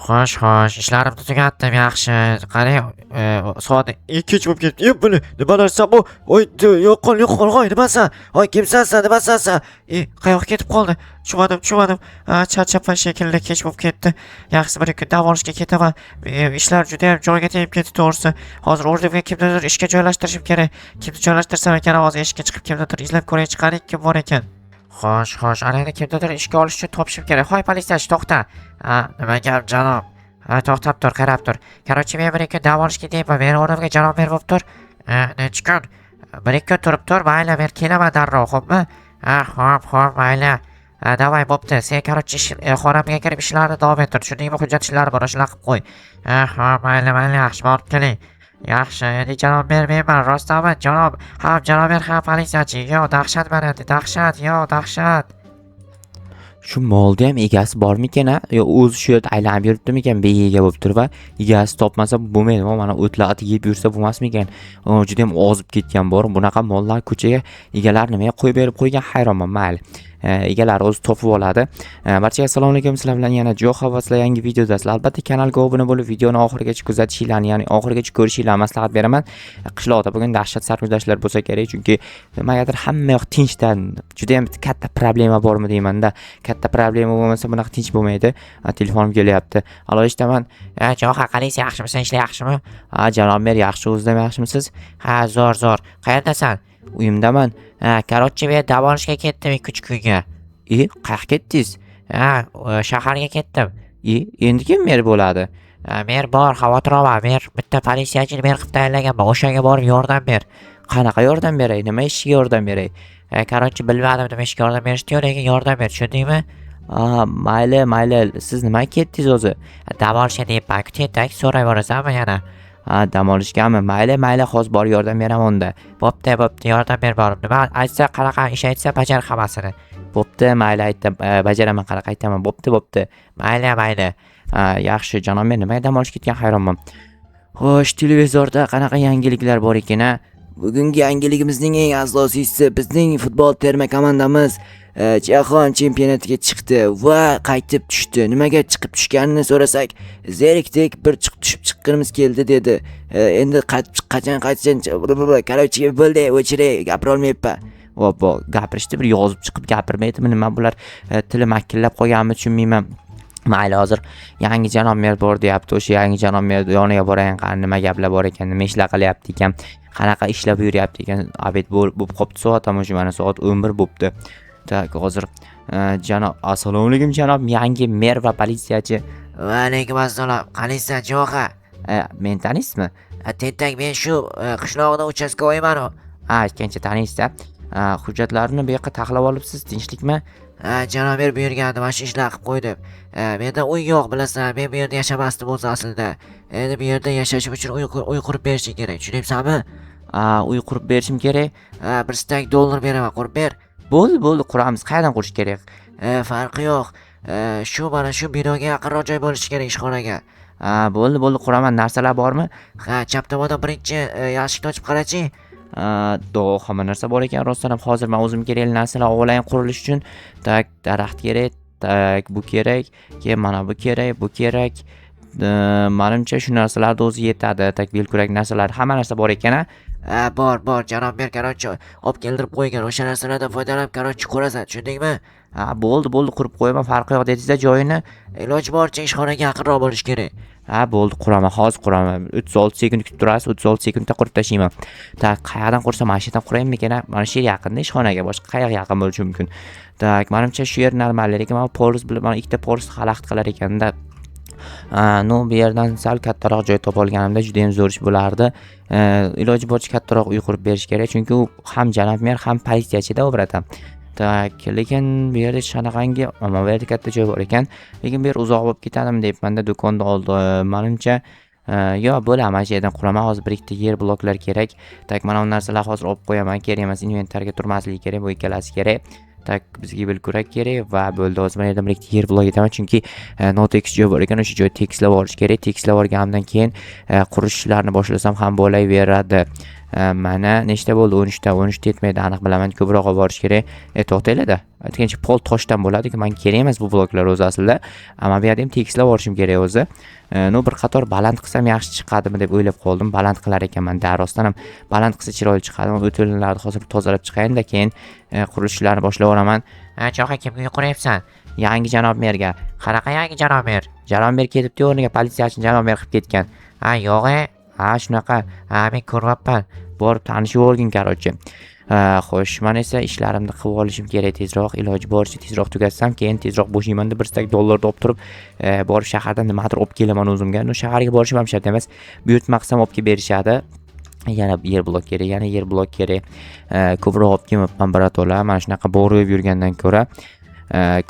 Xo'sh, ishlarimni tugatdim, yaxshi. Qarang, soat 2 bo'lib ketdi. Buni nimalarsan bu? Voy, yo'qol, voy, nimasan? Voy, kimsan sen, nimasan sen? Qayoqqa ketib qoldi? Tushmadim. Charchab shekilli kech bo'lib ketdi. Yaxshisi bir kun dam olishga ketaman. Ishlar juda ham joyiga tegib ketdi to'g'risi. Hozir o'rnimga kimnidir ishga joylashtirishim kerak. Kimni joylashtirsam ekan, hozir eshikka chiqib kimnidir izlab ko'ray, chiqaring kim bor ekan. Xo'sh, ana kimnidir ishga olish uchun topishim kerak. Hoy, politsiyachi, to'xta. Nima gap, janob? To'xtab tur, qarab tur. Короче, men bir kun dam olishga deyapman. Meni o'rnimga janob berib bo'lib tur. Necha kun? Bir ikki kun turib tur, mayli, men kelaman darrov, xo'pmi? Xo'p, mayli. Davay, bo'pti. Sen короче xonamga kirib ishlarni davom ettir. Tushundingmi? Hujjat ishlari bor, shunaqa qilib qo'y. Xo'p, mayli, yaxshi, borib keling. Yaxshi, endi janob bermayman, rostmi? Janob ber, ham politsiyachi. Yo, dahshat mana, dahshat. Shu molda ham egasi bormikan a? Yo o'zi shu yerda aylanib yuribdimikan, bega bo'lib turib va egasi topmasa bo'lmaydi. Mana o'tlarni yeb yursa bo'lmasmikan? Juda ham ozib ketgan bor. Bunaqa mollar ko'chaga egalar nimaga qo'yib berib qo'ygan, hayronman. Mayli. Egalari o'zi topib oladi. Barchaga assalomu alaykum. Sizlar bilan yana Jo'xa va sizlar yangi videodasizlar. Albatta kanalga obuna bo'lib, videoni oxirigacha kuzatishinglarni, ya'ni oxirigacha ko'rishinglarni maslahat beraman. Qishloqda bugun dahshat sarguzashtlar bo'lsa kerak, chunki nimagadir hamma yoq tinchdan. Juda ham katta problema bormi deymanda. Katta problema bo'lmasa bunaqa tinch bo'lmaydi. Telefonim kelyapti. Alo, eshitaman. Jo'xa, qalaysiz, yaxshimisan? Ishlar yaxshimi? Janob mer, yaxshi, o'zingizam yaxshimisiz? Zo'r. Qayerdasan? Uyimdaman. Короче, men dam olishga ketdim 2-3 kunga. Qayerga ketdingiz? Shaharga ketdim. Endi kim mer bo'ladi? Mer bor, xavotir olma. Mer bitta politsiyachini mer qilib tayinlaganman. O'shanga borib yordam ber. Qanaqa yordam beray? Nima ishga yordam beray? Короче, bilmadim nima ishga yordam berishni, lekin yordam ber, tushundingmi? Mayli. Siz nimaga ketdingiz o'zi? Dam olishga deyapman. Tentak so'rayverasanmi yana? Dam olishgami? Mayli, hozir borib yordam beraman unda. Bo'pti, yordam ber borib. Nima aytsa, qanaqa ish aytsa, bajar hammasini. Bo'pti, mayli, aytdim. Bajaraman, qanaqa aytaman. Bo'pti. Mayli. Yaxshi, janob men nimaga dam olish ketgan, hayronman. Xo'sh, televizorda qanaqa yangiliklar bor ekan a? Bugungi yangiligimizning eng asosiysi bizning futbol terma komandamiz Jahon chempionatiga chiqdi va qaytib tushdi. Nimaga chiqib tushganini so'rasak, zerikdik, bir tushib chiqqanimiz keldi dedi. Endi qachon Короче, bo'ldi, o'chiray, gapira olmayapman. Vo'bo, gapirishdi, bir yozib chiqib gapirmaydimi? Nima bular tili makillab qo'yganmi, tushunmayman. Mayli, hozir yangi janob mer bor deyapti. O'sha yangi janob mer yoniga borayin, qani nima gaplar bor ekan, nima ishlar qilyapti ekan, qanaqa ishlab yuryapti ekan. Abed bo'lib qopti, soat ham o'sha mana soat 11 bo'libdi. Tak, hozir janob, assalomu alaykum janob, yangi mer va politsiyachi. Va alaykum assalom. Qalaysan, Jo'xa? Men taniysizmi? Tentak, men shu qishloqda uchastkovoyman. Aytgancha taniysiz-a? Hujjatlarni bu yoqqa taxlab olibsiz, tinchlikmi? Janob mer buyurgandi, mana shu ishlar qilib qo'ydim. Menda uy yo'q, bilasan. Men bu yerda yashamasdim o'zi aslida. Endi bu yerda yashashim uchun uy qurib berishing kerak, tushunyapsanmi? Uy qurib berishim kerak. Bir stak dollar beraman, qurib ber. Bo'ldi, quramiz. Qayerdan qurish kerak? Farqi yo'q. Mana shu binoga yaqinroq joy bo'lishi kerak, ishxonaga. Bo'ldi, quraman. Narsalar bormi? Chap tomondan birinchi yashikni ochib qarachi. Hamma narsa bor ekan, rostdan ham hozir men o'zim kerakli narsalar olayin qurilish uchun. Tak, daraxt kerak, tak, bu kerak, mana bu kerak. Menimcha shu narsalarni o'zi yetadi. Tak, belkurak narsalar, hamma narsa bor ekan-a? Bor, janob mer, короче, olib keltirib qo'ygan. O'sha narsalardan foydalanib, короче, qurasan, tushundingmi? Bo'ldi, qurib qo'yaman, farqi yo'q dedingiz-da joyini. Iloji boricha ishxonaga yaqinroq bo'lish kerak. Bo'ldi, quraman, hozir quraman. 36 sekund kutib turasiz, 36 sekundda qurib tashlayman. Tak, qayerdan qursam, mana shu yerdan quraymikan? Mana shu yer yaqinda ishxonaga, boshqa qayerga yaqin bo'lishi mumkin. Tak, menimcha shu yer normal ekan. Mana polis bilan mana ikkita polis xalaqit qilar ekanda. Bu yerdan sal kattaroq joy topib olganimda juda ham zo'r ish bo'lardi. Iloji boricha kattaroq uy qurib berish kerak, chunki u ham janob mer, ham politsiyachida o'bratam. Tak, lekin bu yerda shunaqangi, mana bu yerda katta joy bor ekan, lekin bu yer uzoq bo'lib ketadimi deyapman-da, do'konda oldi. Menimcha yo'q, bo'laman, mana shu yerdan quraman. Hozir bir ikkita yer bloklar kerak. Tak, mana bu narsalar hozir olib qo'yaman. Kerak emas, inventarga turmasligi kerak, bu ikkalasi kerak. Tak, bizga belkurak kerak va bo'ldi. Hozir men yerdan bir ikkita yer blok etaman, chunki notekis joy bor ekan, o'sha joyni tekislab olish kerak. Tekislab olganimdan keyin qurish ishlarini boshlasam ham bo'laveradi. Mana nechta bo'ldi? 13 ta yetmaydi, aniq bilaman, ko'proq olib borish kerak. To'xtanglar-da. Aytgancha pol toshdan bo'ladi-ku, menga kerak emas bu bloklar o'zi aslida. Ammo bu yerda ham tekislab olishim kerak o'zi. Bir qator baland qilsam yaxshi chiqadimi deb o'ylab qoldim. Baland qilar ekanman. Darostdan ham baland qilsa chiroyli chiqadi. O'tinlarni hozir tozalab chiqayin-da, keyin qurilishlarni boshlab yuboraman. Cho'qa kimga quryapsan? Yangi janob merga. Qanaqa yangi janob mer? Janob mer ketibdi, o'rniga politsiyachini janob mer qilib ketgan. Yo'q-e. Shunaqa. Men ko'ryapman. Borib tanishib olgin, qarochi. Xo'sh, men esa ishlarimni qilib olishim kerak tezroq, iloji boricha tezroq tugatsam, keyin tezroq bo'shayman deb 1 stak dollarni olib turib, borib shahardan nimadir olib kelaman o'zimga. Shaharga borishim ham shart emas. Buyurtma qilsam olib kelib berishadi. Yana yer blok kerak. Ko'proq olib kelmayapman, birato'la. Mana shunaqa borib yurgandan ko'ra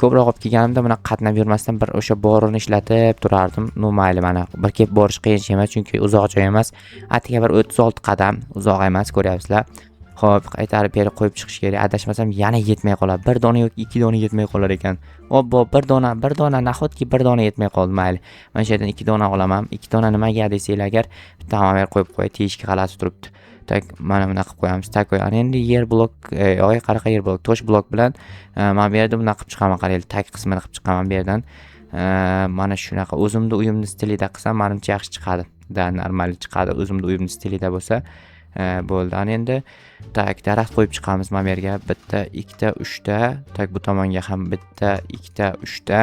ko'proq olib kelganimda buni qatnab yurmasdan bir o'sha borini ishlatib turardim. Mayli, mana bir kelib borish qiyin emas, chunki uzoq joy emas. Atiga bir 36 qadam, uzoq emas, ko'ryapsizlar. Xo'p, qaytarib berib qo'yib chiqish kerak. Adashmasam yana yetmay qoladi. 1 dona yoki 2 dona yetmay qolar ekan. Obbo, 1 dona, nahotki 1 dona yetmay qoldi, mayli. Men shu yerdan 2 dona olaman. 2 dona nimaga desanglar agar, bitta berib qo'yib qo'y, teshikka g'alati turibdi. Tak, mana buni qilib qo'yamiz. Tak, ana endi yer blok, qanaqa yer blok, tosh blok bilan men bu yerda buni qilib chiqaman, qaranglar, tak qismini qilib chiqaman bu yerdan. Mana shunaqa o'zimni uyimni stilida qilsam, menimcha yaxshi chiqadi. Normal chiqadi, o'zimni uyimni stilida bo'lsa. Bo'ldi. Ana endi tak daraxt qo'yib chiqamiz mana bu yerga. 1 2 3 ta, tak bu tomonga ham 1 2 3 ta,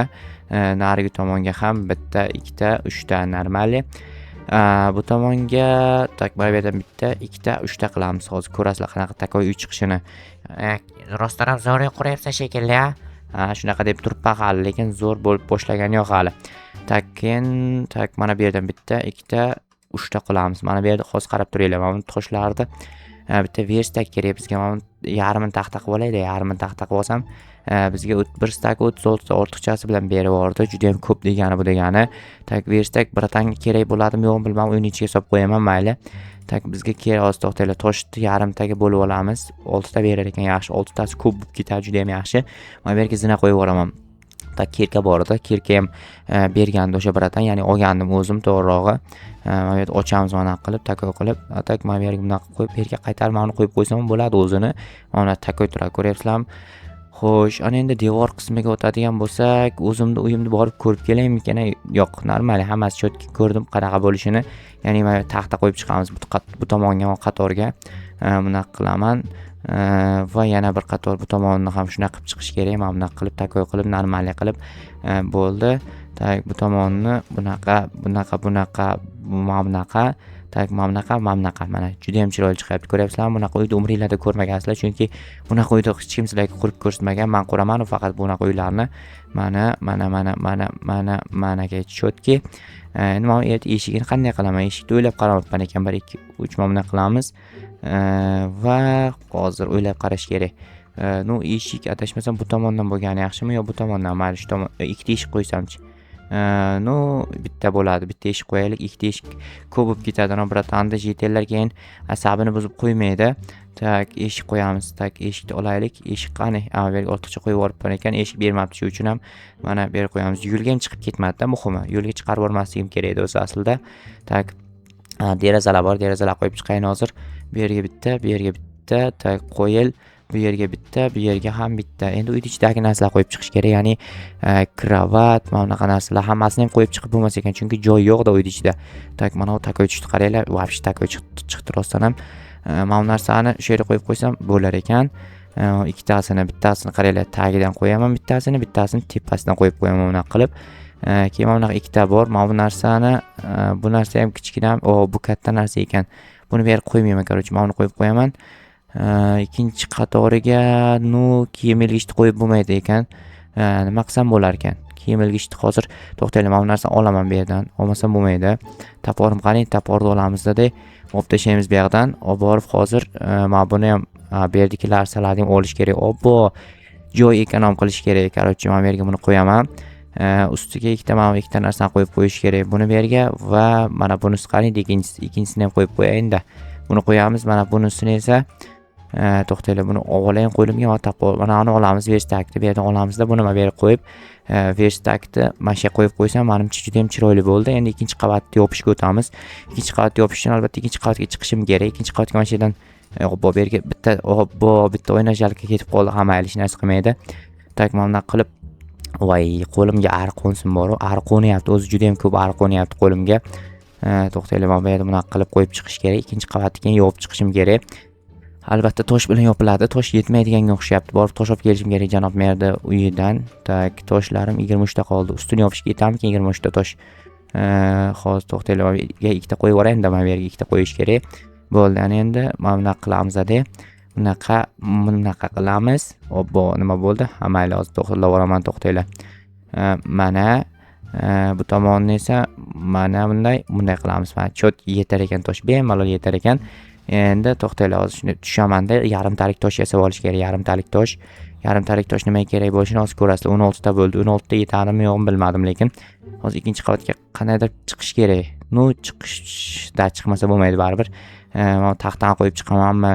narigi tomonga ham 1 2 3 ta normali. Bu tomonga tak mana bu yerdan 1 2 3 ta qilamiz. Hozir ko'rasizlar qanaqa takoy uy chiqishini. Rostdan ham zo'r quryapsan shekilli, shunaqa deb turibman hali, lekin zo'r bo'lib boshlagani yo'q hali. Tak, keyin tak mana bu yerdan 1 2 3 ta qilamiz. Mana bu yerda hozir qarab turinglar. Mana bu toshlarni bitta verstak kerak bizga. Mana yarmini taxta qilib olaylik. Yarmini taxta qilib olsam, bizga 1 stak 36 ta ortiqchasi bilan berib yubordi. Juda ham ko'p degani bu degani. Tak verstak biratanga kerak bo'ladimi yo'qmi bilmadim. Uyning ichiga solib qo'yaman, mayli. Tak bizga kerak hozir to'xtanglar. Toshni yarimtaga bo'lib olamiz. 6 ta berar ekan, yaxshi. 6 tasi ko'p bo'lib ketadi, juda ham yaxshi. Mana bu yerga zina qo'yib yuboraman. Tak kirka bor edi. Kirka ham bergandi o'sha biratan, ya'ni olgandim o'zim to'g'rirog'i. Mana bu yerda ochamiz mana qilib, takoy qilib, tak mana bu yerga bunday qilib qo'yib, yerga qaytarib mana qo'yib qo'ysam bo'ladi o'zini. Mana takoy turadi, ko'ryapsizlarmi? Xo'sh, ana endi devor qismiga o'tadigan bo'lsak, o'zimni uyimni borib ko'rib kelaymikan? Yo'q, normal, hammasi chotki ko'rdim qanaqa bo'lishini. Ya'ni mana taxta qo'yib chiqamiz bu tomonga qatorga. Bunaqa qilaman. Va yana bir qator bu tomonni ham shunaqa qilib chiqish kerak. Mana bunaqa qilib takoy qilib, normal qilib bo'ldi. Tak, bu tomonni bunaqa, tak, mana juda ham chiroyli chiqyapti. Ko'ryapsizlarmi? Bunaqa uyni umringlarda ko'rmagansizlar, chunki bunaqa uyda hech kim sizlarga qurib ko'rsatmagan. Men quraman faqat bunaqa uylarni. Managa chotki. Endi mana bu yerda eshigini qanday qilaman? Eshikni o'ylab qaramabman ekan. 1 2 3 mana bunday qilamiz. Va hozir o'ylab qarash kerak. Eshik adashmasam bu tomondan bo'lgani yaxshimi yo bu tomondan? Mayli, shu tomon 2 ta eshik qo'ysamchi. Bitta bo'ladi. Bitta eshik qo'yaylik. 2 ta eshik ko'p bo'lib ketadi. Biratanda jetellar keyin asabini buzib qo'ymaydi. Tak, eshik qo'yamiz. Tak, eshikni olaylik. Eshik qani? Bu yerga ortiqcha qo'yib yuboribman ekan. Eshik bermabdi, shu uchun ham mana bu yerga qo'yamiz. Yo'lga ham chiqib ketmadi-da, muhimi. Yo'lga chiqarib yubormasligim kerak edi o'zi aslida. Tak, derazalar bor. Derazalar qo'yib chiqayin hozir. Bu yerga bitta, bu yerga bitta, tak qo'yil. Bu yerga bitta, bu yerga ham bitta. Endi uyning ichidagi narsalar qo'yib chiqish kerak, ya'ni kravat, mana bunaqa narsalar hammasini ham qo'yib chiqib bo'lmas ekan, chunki joy yo'q-da uyning ichida. Tak, mana bu takoy chiqdi, qaranglar, vobshe takoy chiqdi rostdan ham. Mana bu narsani shu yerga qo'yib qo'ysam bo'lar ekan. Bittasini qaranglar, tagidan qo'yaman, bittasini tepasidan qo'yib qo'yaman bunaqa qilib. Keyin mana bunaqa 2 ta bor. Mana bu narsani, bu narsa ham kichkina, bu katta narsa ekan. Buni bu yerga qo'ymayman, qarochi, mana buni qo'yib qo'yaman. Ikkinchi qatoriga kiyim ilg'ichni qo'yib bo'lmaydi ekan. Nima qilsam bo'lar ekan? Kiyim ilg'ichni hozir to'xtaylik, mana bu narsani olaman bu yerdan. Olmasam bo'lmaydi. Taporim qani, taporni olamizda-da, olib tashlaymiz bu yoqdan. Olib borib hozir mana buni ham bu yerdagi narsalarni ham olish kerak. Obbo, joy ekonom qilish kerak. Qarochi, mana bu yerga buni qo'yaman. Ustiga ikkita narsani qo'yib qo'yish kerak. Buni bu yerga va mana bunisi qani, ikkinchisini ham qo'yib qo'yayin-da. Buni qo'yamiz. Mana bunisini esa To'xtanglar, buni olayin qo'limga ota qo'l. Mana uni olamiz verstakni. Bu yerdan olamizda buni mana bu yerga qo'yib, verstakni mana shu yerga qo'yib qo'ysam, menimcha juda ham chiroyli bo'ldi. Endi ikkinchi qavatni yopishga o'tamiz. Ikkinchi qavatni yopish uchun albatta ikkinchi qavatga chiqishim kerak. Ikkinchi qavatga mana shu yerdan bu yerga bitta o'ynajalga ketib qoldi. Ha, mayli, hech narsa qilmaydi. Tak, mana bunaqa qilib, voy, qo'limga ariq qo'nsin bor-u. Ariq qo'nyapti, o'zi juda ham ko'p ariq qo'nyapti qo'limga. To'xtanglar, mana bu yerda bunaqa qilib qo'yib chiqish kerak. Ikkinchi qavatni keyin yopib chiqishim kerak. Albatta tosh bilan yopiladi. Tosh yetmaydiganga o'xshayapti. Borib tosh olib kelishim kerak janob merda uyidan. Tak, toshlarim 23 ta qoldi. Ustini yopishga yetarmikin 23 ta tosh? Hozir to'xtanglar, ikkita qo'yib yuboraymi-da, mana bu yerga ikkita qo'yish kerak. Bo'ldi, ana endi mana bunaqa qilamiz-da. Bunaqa qilamiz. Obbo, nima bo'ldi? Ha, mayli, hozir to'xtalab yuboraman, to'xtanglar. Mana bu tomonni esa mana bunday qilamiz. Mana chot yetar ekan tosh, bemalol yetar ekan. Endi to'xtanglar, hozir shuni tushamanda yarimtalik tosh yasab olish kerak. Yarimtalik tosh nimaga kerak bo'lishini hozir ko'rasizlar. 16 ta bo'ldi. 16 ta yetadimi yo'qmi bilmadim, lekin hozir ikkinchi qavatga qanaydir chiqish kerak. Chiqishda chiqmasa bo'lmaydi baribir. Mana taxtani qo'yib chiqamanmi?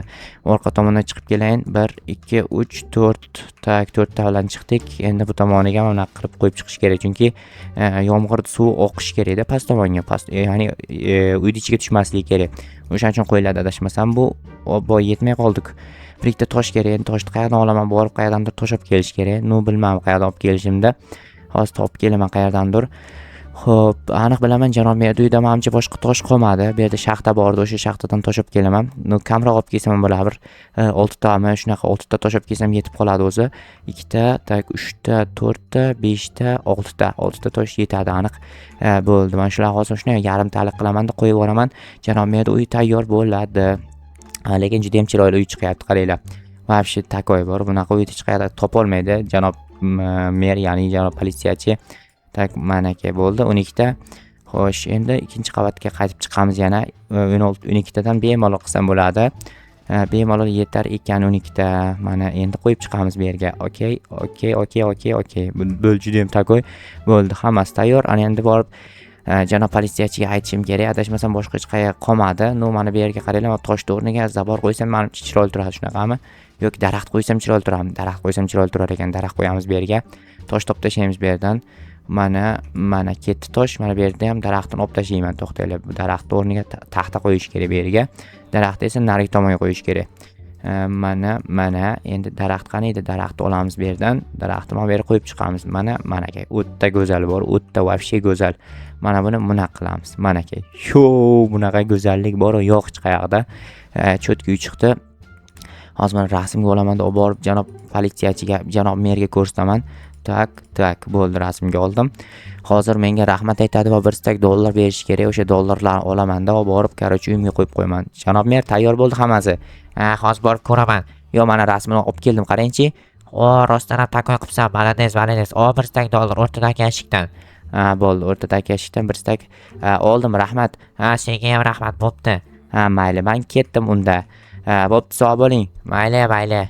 Orqa tomondan chiqib kelayin. 1 2 3 4 tak, 4 ta bilan chiqdik. Endi bu tomoniga mana qilib qo'yib chiqish kerak, chunki yomg'ir suvi oqish kerak-da past tomonga, ya'ni uyni ichiga tushmasligi kerak. O'shaning uchun qo'yiladi adashmasam. Bu yetmay qoldik. Bir ikkita tosh kerak. Endi toshni qayerdan olaman? Borib qayerdandir tosh olib kelish kerak. Bilmadim qayerdan olib kelishimda. Hozir topib kelaman qayerdandir. Xo'p, aniq bilaman janob merda uyda menimcha boshqa tosh qolmadi. Bu yerda shaxta bor edi, o'sha shaxtadan tosh olib kelaman. Kamroq olib kelsam bo'lar, bir 6 tami, shunaqa 6 ta tosh olib kelsam yetib qoladi o'zi. 2 ta, tak, 3 ta, 4 ta, 5 ta, 6 ta. 6 ta tosh yetadi aniq. Bo'ldi. Men shularni hozir shunday yarimtalik qilaman-da qo'yib yuboraman. Janob merda uy tayyor bo'ladi. Lekin juda ham chiroyli uy chiqyapti, qaranglar. Vobshe takoy bor. Bunaqa uyni hech qayerda topa olmaydi janob mer, ya'ni janob politsiyachi. Tak, manaka bo'ldi 12 ta. Xo'sh, endi ikkinchi qavatga qaytib chiqamiz yana. 12 tadan bemalol qilsam bo'ladi. Bemalol yetar ekan 12 ta. Mana endi qo'yib chiqamiz bu yerga. Okey. Bo'ldi, juda ham takoy. Bo'ldi, hammasi tayyor. Ana endi borib janob politsiyachiga aytishim kerak. Adashmasam boshqa hech qayerga qolmadi. Mana bu yerga qaranglar, toshni o'rniga zabor qo'ysam menimcha chiroyli turadi, shunaqami? Yoki daraxt qo'ysam chiroyli turadimi? Daraxt qo'ysam chiroyli turar ekan. Daraxt qo'yamiz bu yerga. Tosh topib tashlaymiz bu yerdan. Mana ketdi tosh. Mana bu yerda ham daraxtni olib tashlayman. To'xtanglar, bu daraxtni o'rniga taxta qo'yish kerak bu yerga. Daraxtni esa narigi tomonga qo'yish kerak. Mana endi daraxt qani edi? Daraxtni olamiz bu yerdan. Daraxtni mana bu yerga qo'yib chiqamiz. Manaka o'tda go'zal bor, o'tda vobshe go'zal. Mana buni bunaqa qilamiz. Manaka. Bunaqa go'zallik bor, yo'q hech qayerda. Cho'tki uy chiqdi. Hozir men rasmga olamanda olib borib janob politsiyachiga, janob merga ko'rsataman. Tak, bo'ldi, rasmga oldim. Hozir menga rahmat aytadi va $1 berish kerak. O'sha dollarlarni olamanda olib borib, qarochi uyimga qo'yib qo'yaman. Janob mer, tayyor bo'ldi hammasi. Hozir borib ko'raman. Yo, mana rasmini olib keldim, qarangchi. Rostdan ham takoy qilibsan. Malades. $1 o'rtadagi eshikdan. Bo'ldi, o'rtadagi eshikdan $1 oldim, rahmat. Senga ham rahmat, bo'pti. Mayli, men ketdim unda. Bo'pti, sog' bo'ling. Mayli.